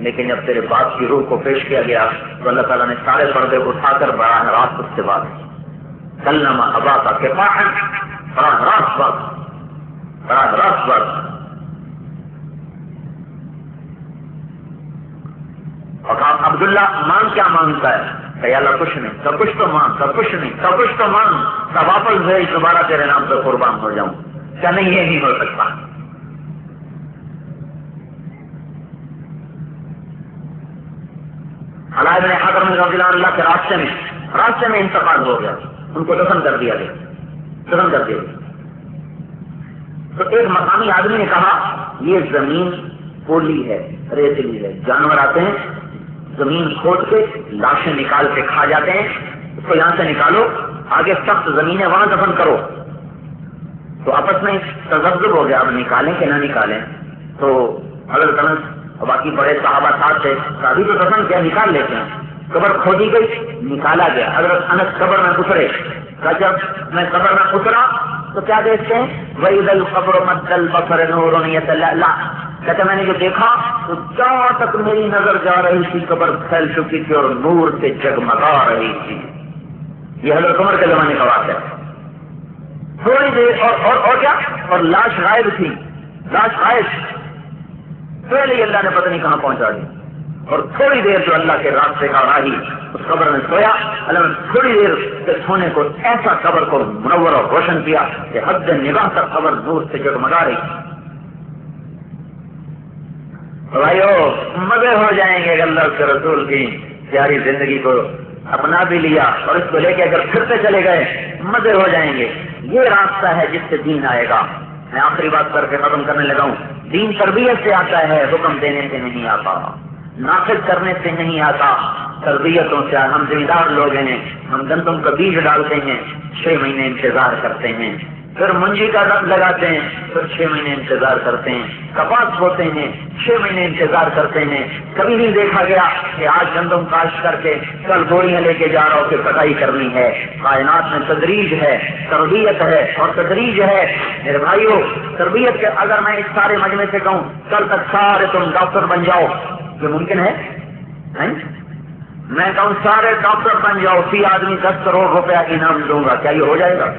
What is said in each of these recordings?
لیکن جب تیرے باپ کی روح کو پیش کیا گیا تو اللہ تعالیٰ نے سارے پردے کو اٹھا کر براہ راست اس سے بات کی. کلم اباک کفاحا، براہ راست بات، براہ راست بات. اور کہا عبداللہ مانگ کیا مانگتا ہے؟ کہ اللہ کچھ نہیں. سب کچھ تو مانگ، سب کچھ نہیں، سب کچھ تو مانگ، سب واپس بھیج، دوبارہ تیرے نام پہ قربان ہو جاؤں. کیا نہیں یہ نہیں ہو سکتا؟ علاء بن حضرم رضی اللہ کے راستے میں انتقال ہو گیا، ان کو دفن کر دیا گیا، دفن کر دیا گیا. تو ایک مقامی آدمی نے کہا یہ زمین پولی ہے، ریتلی ہے، جانور آتے ہیں زمین کھود کے لاشیں نکال کے کھا جاتے ہیں، اس کو یہاں سے نکالو، آگے سخت زمین ہے وہاں دفن کرو. تو آپس میں تذبذب ہو گیا اب نکالیں کہ نہ نکالیں. تو حضرت انس اور باقی بڑے صحابہ ساتھ تھے، ابھی تو دفن کیا، نکال لیتے ہیں. قبر کھودی گئی، نکالا گیا. حضرت انس قبر میں اترے. جب میں قبر میں اترا تو کیا دیکھتے ہیں؟ وَإِذَا الْقَبْرُ مَدَّ الْبَصَرِ نُورٌ يَتَلَأْلَأُ. کہتے میں نے جو دیکھا تو جہاں تک میری نظر جا رہی تھی قبر پھیل چکی تھی اور نور سے جگمگا رہی تھی. یہ حضرت عمر کے زمانے کا واقعہ ہے. تھوڑی دیر اور کیا، اور لاش غائب تھی، لاش غائب. پہلے ہی اللہ نے پتہ نہیں کہاں پہنچا دی. اور تھوڑی دیر جو اللہ کے راستے کا راہی اس قبر میں سویا، اللہ نے تھوڑی دیر کے سونے کو ایسا قبر کو منور اور روشن کیا کہ حد نگاہ تک قبر نور سے جگمگا رہی. بھائیو مزے ہو جائیں گے اللہ کے رسول کی پیاری زندگی کو اپنا بھی لیا اور اس کو لے کے اگر پھرتے چلے گئے مزے ہو جائیں گے. یہ راستہ ہے جس سے دین آئے گا. میں آخری بات کر کے ختم کرنے لگا ہوں. دین تربیت سے آتا ہے، حکم دینے سے نہیں آتا، نافذ کرنے سے نہیں آتا، تربیتوں سے. ہم ذمہ دار لوگ ہیں، ہم گندم کا بیج ڈالتے ہیں، 6 مہینے انتظار کرتے ہیں، پھر منجی کا رب لگاتے ہیں، پھر 6 مہینے انتظار کرتے ہیں، کپاس بوتے ہیں، 6 مہینے انتظار کرتے ہیں. کبھی نہیں دیکھا گیا کہ آج گندم کاشت کر کے کل گولیاں لے کے جا رہا ہو کہ کٹائی کرنی ہے. کائنات میں تدریج ہے، تربیت ہے اور تدریج ہے. میرے بھائیو تربیت کے اگر میں اس سارے مجمع سے کہوں کل تک سارے تم ڈاکٹر بن جاؤ، یہ ممکن ہے؟ میں کہوں سارے ڈاکٹر بن جاؤ، 30 آدمی 10 کروڑ روپیہ انعام دوں گا، کیا یہ ہو جائے گا؟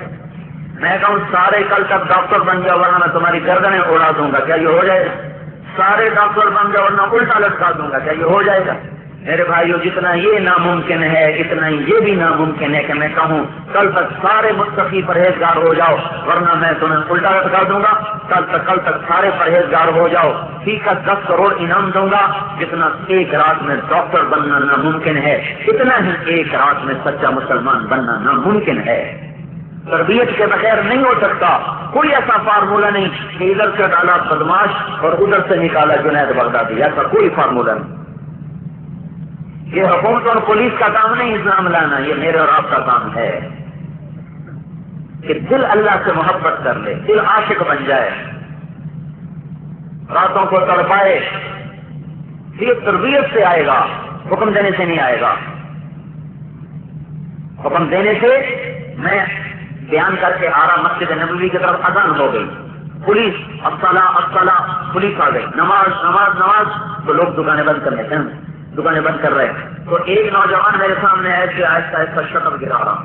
میں کہوں سارے کل تک ڈاکٹر بن جاؤ ورنہ میں تمہاری گردنیں اڑا دوں گا، کیا یہ ہو جائے گا؟ سارے ڈاکٹر بن جاؤ ورنہ الٹا لٹکا دوں گا، کیا یہ ہو جائے گا؟ میرے بھائیو جتنا یہ ناممکن ہے اتنا ہی یہ بھی ناممکن ہے کہ میں کہوں کل تک سارے متقی پرہیزگار ہو جاؤ ورنہ میں تمہیں الٹا لٹکا دوں گا. کل تک سارے پرہیزگار ہو جاؤ، ٹھیک ہے 10 کروڑ انعام دوں گا. جتنا ایک رات میں ڈاکٹر بننا ناممکن ہے اتنا ہی ایک رات میں سچا مسلمان بننا ناممکن ہے. تربیت کے بغیر نہیں ہو سکتا. کوئی ایسا فارمولہ نہیں کہ ادھر سے ڈالا بدماش اور ادھر سے نکالا جنید بغدادی، ایسا کوئی فارمولہ نہیں. یہ حکومت اور پولیس کا کام نہیں اسلام لانا، یہ میرے اور آپ کا کام ہے کہ دل اللہ سے محبت کر لے، دل عاشق بن جائے، راتوں کو تڑپائے. یہ تربیت سے آئے گا، حکم دینے سے نہیں آئے گا. حکم دینے سے میں بیان کر کے آ رہا مسجد نبوی کی طرف اذان ہو گئی، پولیس الصلاۃ پولیس آ گئی، نماز تو لوگ دکانیں بند کر لیتے ہیں، دکانیں بند کر رہے ہیں. تو ایک نوجوان میرے سامنے ایسے آہستہ آہستہ شکل گرا رہا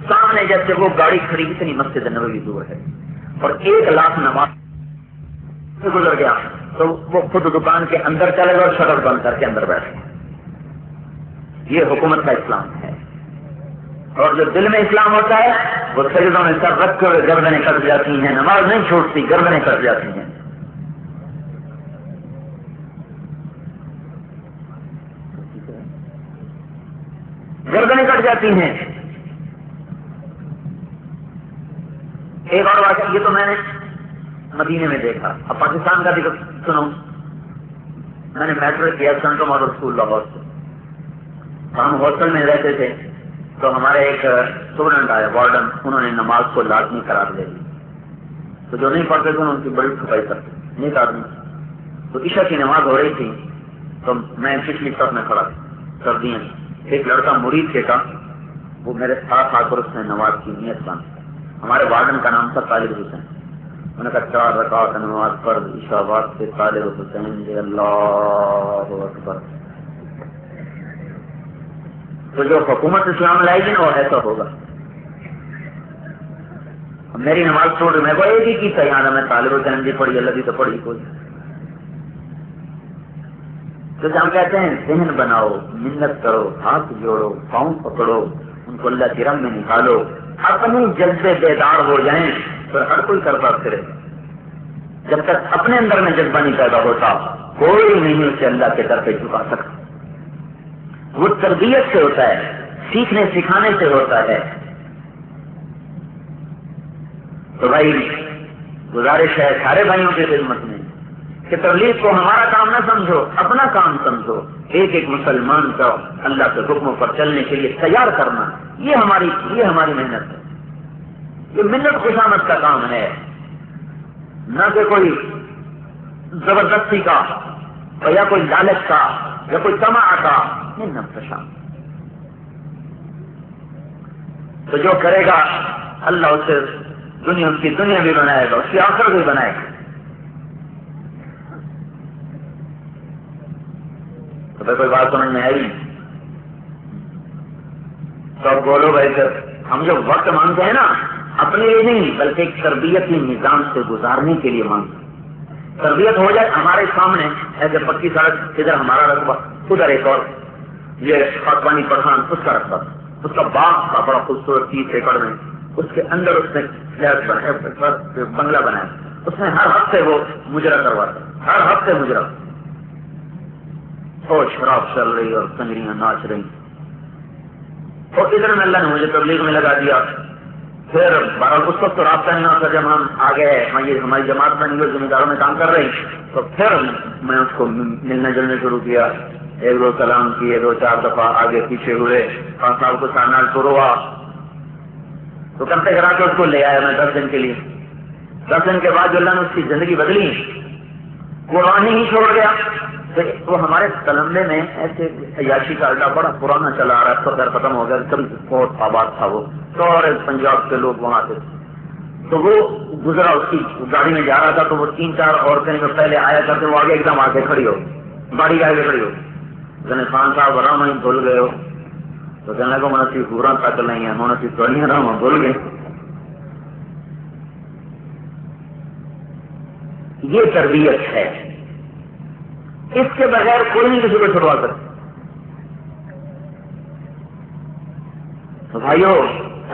سامنے، جیسے وہ گاڑی کھڑی اتنی مسجد نبوی دور ہے اور 1 لاکھ نماز سے گزر گیا تو وہ خود دکان کے اندر چلے گا اور شٹر بند کر کے اندر بیٹھ گیا. یہ حکومت کا اسلام ہے. اور جو دل میں اسلام ہوتا ہے وہ سجدوں میں سر رکھ کے گردنیں کٹ جاتی ہیں، نماز نہیں چھوٹتی، گردنیں کٹ جاتی ہیں. گردنیں کٹ جاتی ہیں. ایک اور واقعہ یہ تو میں نے مدینے میں دیکھا. اب پاکستان کا بھی سنو. میں نے میٹرک کیا سینٹرل ماڈل اسکول لاہور سے. ہم ہاسٹل میں رہتے تھے تو ہمارے ایک اسٹوڈنٹ آئے وارڈن، انہوں نے نماز کو لازمی قرار دے دی. تو جو نہیں پڑھتے تھے ان کی بڑی صفائی کرتے نیک آدمی. تو عشاء کی نماز ہو رہی تھی تو میں پچھلی طرف میں کھڑا سردیاں. ایک لڑکا مرید کے کا وہ میرے ساتھ آ کر اس نے نماز کی نیت باندھی. ہمارے وارڈن کا نام تھا طالب حسین. انہوں نے کہا 4 رکعت نماز فرض عشاء بعد سے طالب حسین دے اللہ اکبر. تو جو حکومت اسلام لائے گی نا وہ ایسا ہوگا. میری نماز چھوڑ میں کو ایک ہی کی تیار میں طالب حسین دی پڑھی اللہ دی تو پڑھی کوئی. تو ہم کہتے ہیں ذہن بناؤ، منت کرو، ہاتھ جوڑو، پاؤں پکڑو، ان کو اللہ کی رحم میں نکالو، اپنے جذبے بیدار ہو جائیں تو ہر کوئی کرتا پھرے. جب تک اپنے اندر میں جذبہ نہیں پیدا ہوتا کوئی نہیں اسے اللہ کے در پہ جھکا سکتا. وہ تربیت سے ہوتا ہے، سیکھنے سکھانے سے ہوتا ہے. تو بھائی گزارش ہے سارے بھائیوں کی خدمت میں کہ تبلیغ کو ہمارا کام نہ سمجھو، اپنا کام سمجھو. ایک ایک مسلمان کا اللہ کے حکموں پر چلنے کے لیے تیار کرنا، یہ ہماری محنت ہے. یہ منت خوشامد کا کام ہے، نہ کہ کوئی زبردستی کا یا کوئی لالچ کا یا کوئی طمع کا. منت خوشامد تو جو کرے گا اللہ اسے اس کی دنیا بھی بنائے گا، اس کی آخرت بھی بنائے گا. تو پھر کوئی بات سمجھ میں آئی تو بولو بھائی سر، ہم جو وقت مانگتے ہیں نا اپنے لیے نہیں بلکہ ایک تربیتی نظام سے گزارنے کے لیے مانگتے ہیں. تربیت ہو جائے ہمارے سامنے ایسے پکی سڑک، ادھر ہمارا رقبہ، ادھر ایک اور یہ خاکبانی پٹھان اس کا رقبہ، اس کا باغ کا بڑا خوبصورت 30 ایکڑ میں، اس کے اندر اس نے بنگلہ بنایا، اس میں ہر ہفتے وہ مجرا کرواتا، ہر ہفتے مجرا. اور شراب چل رہی اور کنجریاں ناچ رہی. اور ادھر میں اللہ نے مجھے تبلیغ میں لگا دیا. پھر بہرحال اس وقت تو رابطہ نہیں ہوتا جب ہم آگے ہماری جماعت بنی ہوئی ذمہ داروں میں کام کر رہی. تو پھر میں اس کو ملنا جلنا شروع کیا، 1-2 کلام کیے، 2-4 دفعہ آگے پیچھے ہوئے، 5 سال کو سامنا شروع ہوا. تو کرتے کرا کے اس کو لے آیا میں 10 دن کے لیے. 10 دن کے بعد جو اللہ نے اس کی زندگی بدلی، قرآن ہی چھوڑ گیا. تو ہمارے تلمبے میں ایسے عیاشی کا اڈا بڑا پرانا چلا آ رہا ہے، خیر ختم ہو گیا، کبھی بہت آباد تھا وہ، سارے پنجاب کے لوگ وہاں تھے. تو وہ گزرا، اس کی گاڑی میں جا رہا تھا تو وہ 3-4 عورتیں جو پہلے آیا کرتے وہ آگے ایک دم آ کے کھڑی ہو، گاڑی آگے کھڑی ہو. خان صاحب رام بھول گئے ہو تو کہنے کو منسی پورا تک نہیں ہے، منسی تھوڑی رام بھول گئے. یہ تربیت ہے، اس کے بغیر کوئی نہیں کسی کو چھڑوا سکتا. تو بھائیو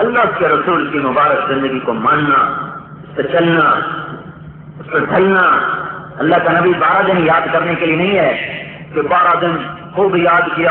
اللہ کے رسول کی مبارک زندگی کو ماننا، اس پہ چلنا، اس پہ ڈھلنا. اللہ کا نبی 12 دن یاد کرنے کے لیے نہیں ہے کہ 12 دن خوب یاد کیا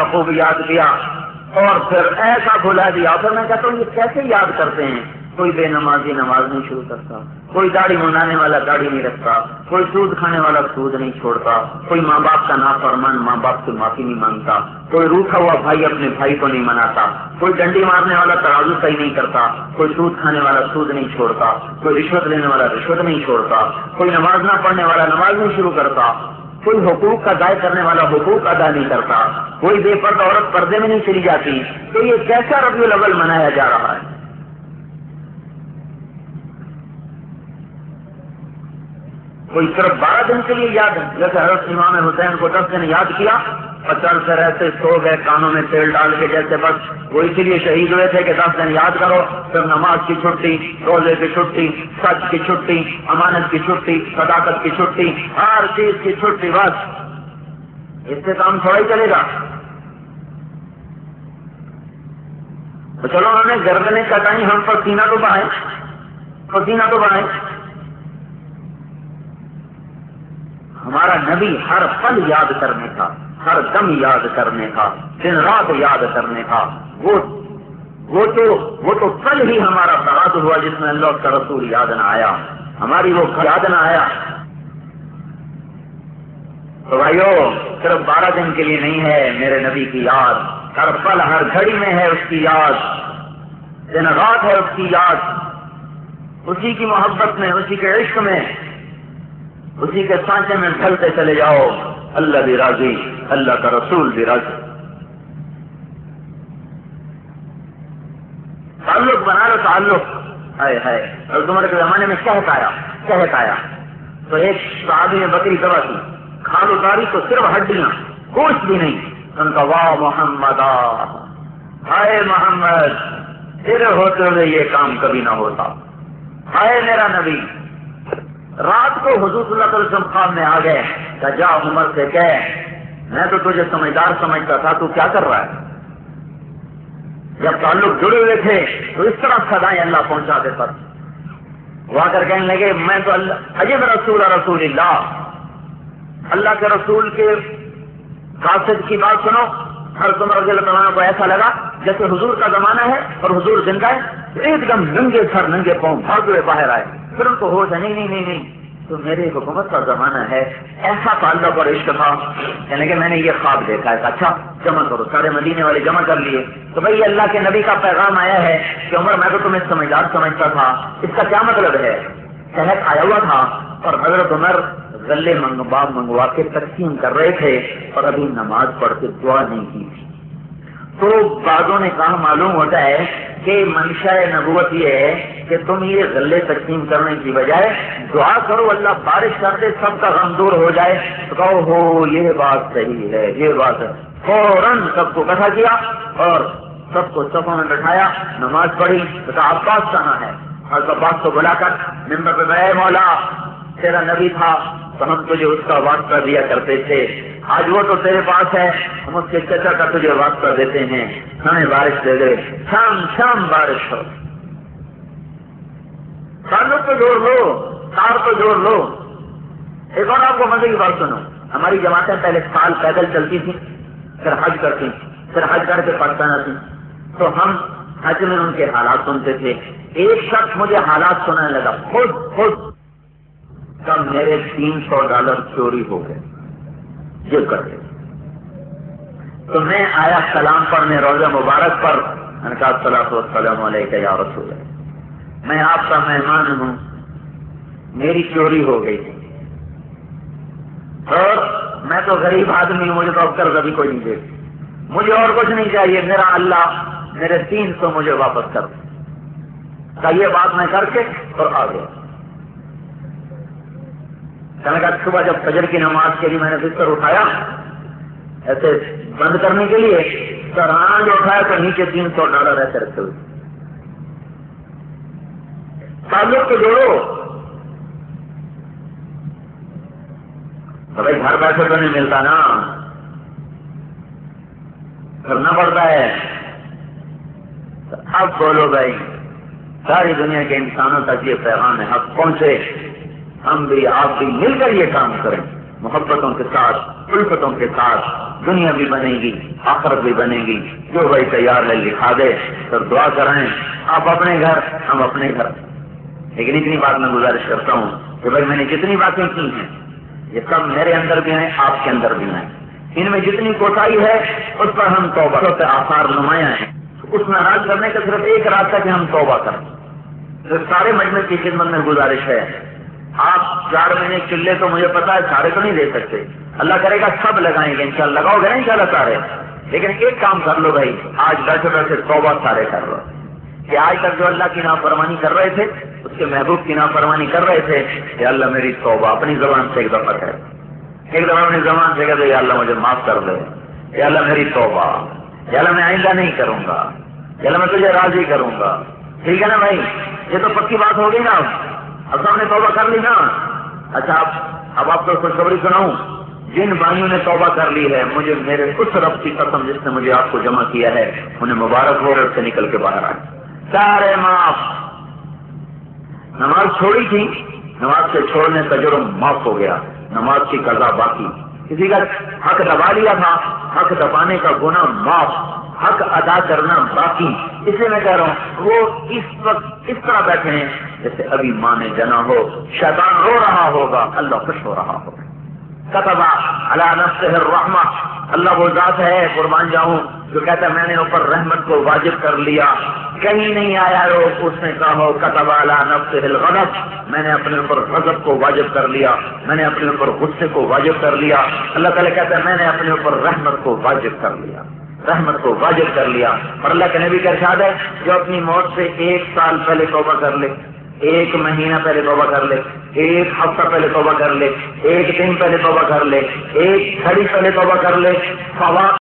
اور پھر ایسا بھلا دیا. پھر میں کہتا ہوں یہ کیسے یاد کرتے ہیں؟ کوئی بے نمازی نماز نہیں شروع کرتا، کوئی داڑھی منڈانے والا داڑھی نہیں رکھتا، کوئی سود کھانے والا سود نہیں چھوڑتا، کوئی ماں باپ کا نافرمان ماں باپ سے معافی نہیں مانگتا، کوئی روٹھا ہوا بھائی اپنے بھائی کو نہیں مناتا، کوئی ڈنڈی مارنے والا ترازو صحیح نہیں کرتا، کوئی سود کھانے والا سود نہیں چھوڑتا، کوئی رشوت لینے والا رشوت نہیں چھوڑتا، کوئی نماز نہ پڑھنے والا نماز نہیں شروع کرتا، کوئی حقوق کا ادا کرنے والا حقوق ادا نہیں کرتا، کوئی بے پردہ عورت پردے میں نہیں چلی جاتی. تو یہ کیسا ربیع الاول منایا جا رہا ہے؟ کوئی صرف 12 دن کے لیے یاد ہے، جیسے حضرت امام حسین کو 10 دن یاد کیا اور چل سے رہتے سو گئے کانوں میں تیل ڈال کے، جیسے بس وہ اسی لیے شہید ہوئے تھے کہ 10 دن یاد کرو، پھر نماز کی چھٹی، روزے کی چھٹی، سچ کی چھٹی، امانت کی چھٹی، صداقت کی چھٹی، ہر چیز کی چھٹی. بس اس سے کام تھوڑا ہی چلے گا. تو چلو ہم نے گردنیں کٹائی، ہم پر سینہ تو بڑھائیں. ہمارا نبی ہر پل یاد کرنے کا، ہر دم یاد کرنے کا، دن رات یاد کرنے کا. وہ تو پل ہی ہمارا برات ہوا جس میں اللہ کا رسول یاد نہ آیا، ہماری وہ یاد نہ آیا. تو بھائیو صرف 12 دن کے لیے نہیں ہے میرے نبی کی یاد، ہر پل ہر گھڑی میں ہے اس کی یاد، دن رات ہے اس کی یاد. اسی کی محبت میں، اسی کے عشق میں، اسی کے سانچے میں ڈھلتے چلے جاؤ. اللہ بھی راضی، اللہ کا رسول بھی راضی. تعلق بنا لو، تعلق. اور عمر کے زمانے میں کیا ہوتا ہے؟ صحت آیا تو ایک صحابی نے بکری ذبح کی، کھال اتاری تو صرف ہڈیاں، گوشت بھی نہیں. ان کا واہ محمد، ہائے محمد، تیرے ہوتے ہوئے یہ کام کبھی نہ ہوتا، ہائے میرا نبی. رات کو حضور صلی اللہ علیہ وسلم خواب میں آ گئے کہ جا عمر سے کہہ میں تو تجھے سمجھدار سمجھتا تھا، تو کیا کر رہا ہے. جب تعلق جڑے ہوئے تھے تو اس طرح سدائیں اللہ پہنچا دیتا. وہ آ کر کہنے لگے میں تو عجب رسول اللہ، اللہ کے رسول کے قاصد کی بات سنو. حضرت عمر رضی اللہ عنہ کو ایسا لگا جیسے حضور کا زمانہ ہے اور حضور زندہ ہے. ایک دم ننگے سر ننگے پاؤں بھاگتے ہوئے باہر آئے. پھر ان کو ہوش ہے نہیں نہیں نہیں نہیں تو میری حکومت کا زمانہ ہے. ایسا تعلق اور عشق تھا یعنی کہ میں نے یہ خواب دیکھا ہے. اچھا جمع کرو. سارے مدینے والے جمع کر لیے تو بھائی اللہ کے نبی کا پیغام آیا ہے کہ عمر میں تو تمہیں سمجھدار سمجھتا تھا، اس کا کیا مطلب ہے. صحت آیا ہوا تھا اور حضرت عمر غلے منگوا کے تقسیم کر رہے تھے اور ابھی نماز پڑھ کے دعا نہیں کی تھی. تو بعضوں نے کہا معلوم ہوتا ہے کہ منشا نبوت یہ ہے کہ تم یہ غلے تقسیم کرنے کی بجائے دعا کرو اللہ بارش کر دے، سب کا غم دور ہو جائے. تو کہو ہو یہ بات صحیح ہے، یہ بات ہے. فوراً سب کو اکٹھا کیا اور سب کو صفوں میں بٹھایا، نماز پڑھی. تو کہا عباس کہاں ہے. اور عباس کو بلا کر ممبر پہ اے مولا تیرا نبی تھا تو ہم تجھے اس کا واسطہ دیا کرتے تھے، آج وہ تو تیرے پاس ہے، ہم اس کے چچا کا تجھے واسطہ دیتے ہیں، ہمیں بارش دے دے. شام شام بارش ہو. تعلق تو جوڑ لو، تار تو جوڑ لو. ایک اور آپ کو مزے کی بات سنو. ہماری جماعتیں پہلے سال پیدل چلتی تھیں، پھر حج کرتی، پھر حج کر کے پاکستان آتی. تو ہم حج میں ان کے حالات سنتے تھے. ایک شخص مجھے حالات سنانے لگا خود کب میرے $300 چوری ہو گئے جب کر کے. تو میں آیا سلام پڑھنے روزہ مبارک پر، میں نے کہا الصلاۃ والسلام علیک یا رسول اللہ، میں آپ کا مہمان ہوں، میری چوری ہو گئی اور میں تو غریب آدمی ہوں، مجھے تو اب قرض ابھی کوئی نہیں دے، مجھے اور کچھ نہیں چاہیے، میرا اللہ میرے 300 مجھے واپس کر. یہ بات میں کر کے اور آ گیا. صبح جب فجر کی نماز کے لیے میں نے بستر اٹھایا ایسے بند کرنے کے لیے، سرحانہ جو اٹھایا تو نیچے $300 ایسے رکھتے ہوئے. تعلق کو جوڑو. تو بھائی گھر بیٹھے تو نہیں ملتا نا، کرنا پڑتا ہے. اب بولو بھائی ساری دنیا کے انسانوں تک یہ پیغام حق پہنچے، ہم بھی آپ بھی مل کر یہ کام کریں محبتوں کے ساتھ، الفتوں کے ساتھ. دنیا بھی بنے گی، آخرت بھی بنے گی. جو بھائی تیار ہے لکھا دے تو دعا کرائیں، آپ اپنے گھر ہم اپنے گھر. لیکن اتنی بات میں گزارش کرتا ہوں کہ بھائی میں نے جتنی باتیں کی ہیں یہ سب میرے اندر بھی ہیں، آپ کے اندر بھی ہیں. ان میں جتنی کوتاہی ہے اس پر ہم توبہ سے آثار نمایاں ہیں. اس ناراض کرنے کا صرف ایک راستہ کہ ہم توبہ کریں. تو سارے مجمع کی خدمت میں گزارش ہے، آپ 4 مہینے چلے تو مجھے پتا ہے سارے تو نہیں دے سکتے، اللہ کرے گا سب لگائیں گے انشاءاللہ. لگاؤ گے انشاءاللہ سارے. لیکن ایک کام کر لو بھائی، آج بیٹھے بیٹھے توبہ سارے کر لو کہ آج تک جو اللہ کی نافرمانی کر رہے تھے، اس کے محبوب کی نافرمانی کر رہے تھے، کہ اللہ میری توبہ اپنی زبان سے ایک دفعہ کہے، ایک دفعہ اپنی زبان سے کہتے یا اللہ مجھے معاف کر دے، یا اللہ میری توبہ، یا اللہ میں آئندہ نہیں کروں گا، یا اللہ میں تجھے راضی کروں گا. ٹھیک ہے نا بھائی، یہ تو پکی بات ہو گئی نا. اب ہم نے توبہ کر لی نا. اچھا اب آپ کو خوشخبری سناؤں، جن بھائیوں نے توبہ کر لی ہے مجھے میرے اس رب کی قسم جس نے مجھے آپ کو جمع کیا ہے انہیں مبارک ہو رہے سے نکل کے باہر آئے سارے معاف. نماز چھوڑی تھی، نماز سے چھوڑنے کا جرم معاف ہو گیا، نماز کی قضا باقی. کسی کا حق دبا لیا تھا، حق دبانے کا گناہ معاف، حق ادا کرنا باقی. اس لیے میں کہہ رہا ہوں وہ اس وقت اس طرح بیٹھے ہیں جیسے ابھی ماں نے جنا ہو، شیطان رو رہا ہوگا، اللہ خوش ہو رہا ہوگا. كتب على نفسه الرحمہ، اللہ وہ ذات ہے قربان جاؤں جو کہتا ہے میں نے اوپر رحمت کو واجب کر لیا. کہیں نہیں آیا اس نے کہا ہو كتب على نفسه الغضب، میں نے اپنے اوپر غضب کو واجب کر لیا، میں نے اپنے اوپر غصے کو واجب کر لیا. اللہ تعالیٰ کہتا ہے میں نے اپنے اوپر رحمت کو واجب کر لیا، رحمت کو واجب کر لیا. اور اللہ کے نبی کا ارشاد ہے جو اپنی موت سے 1 سال پہلے توبہ کر لے، 1 مہینہ پہلے توبہ کر لے، ایک ہفتہ پہلے توبہ کر لے، ایک دن پہلے توبہ کر لے، ایک گھڑی پہلے توبہ کر لے، ثواب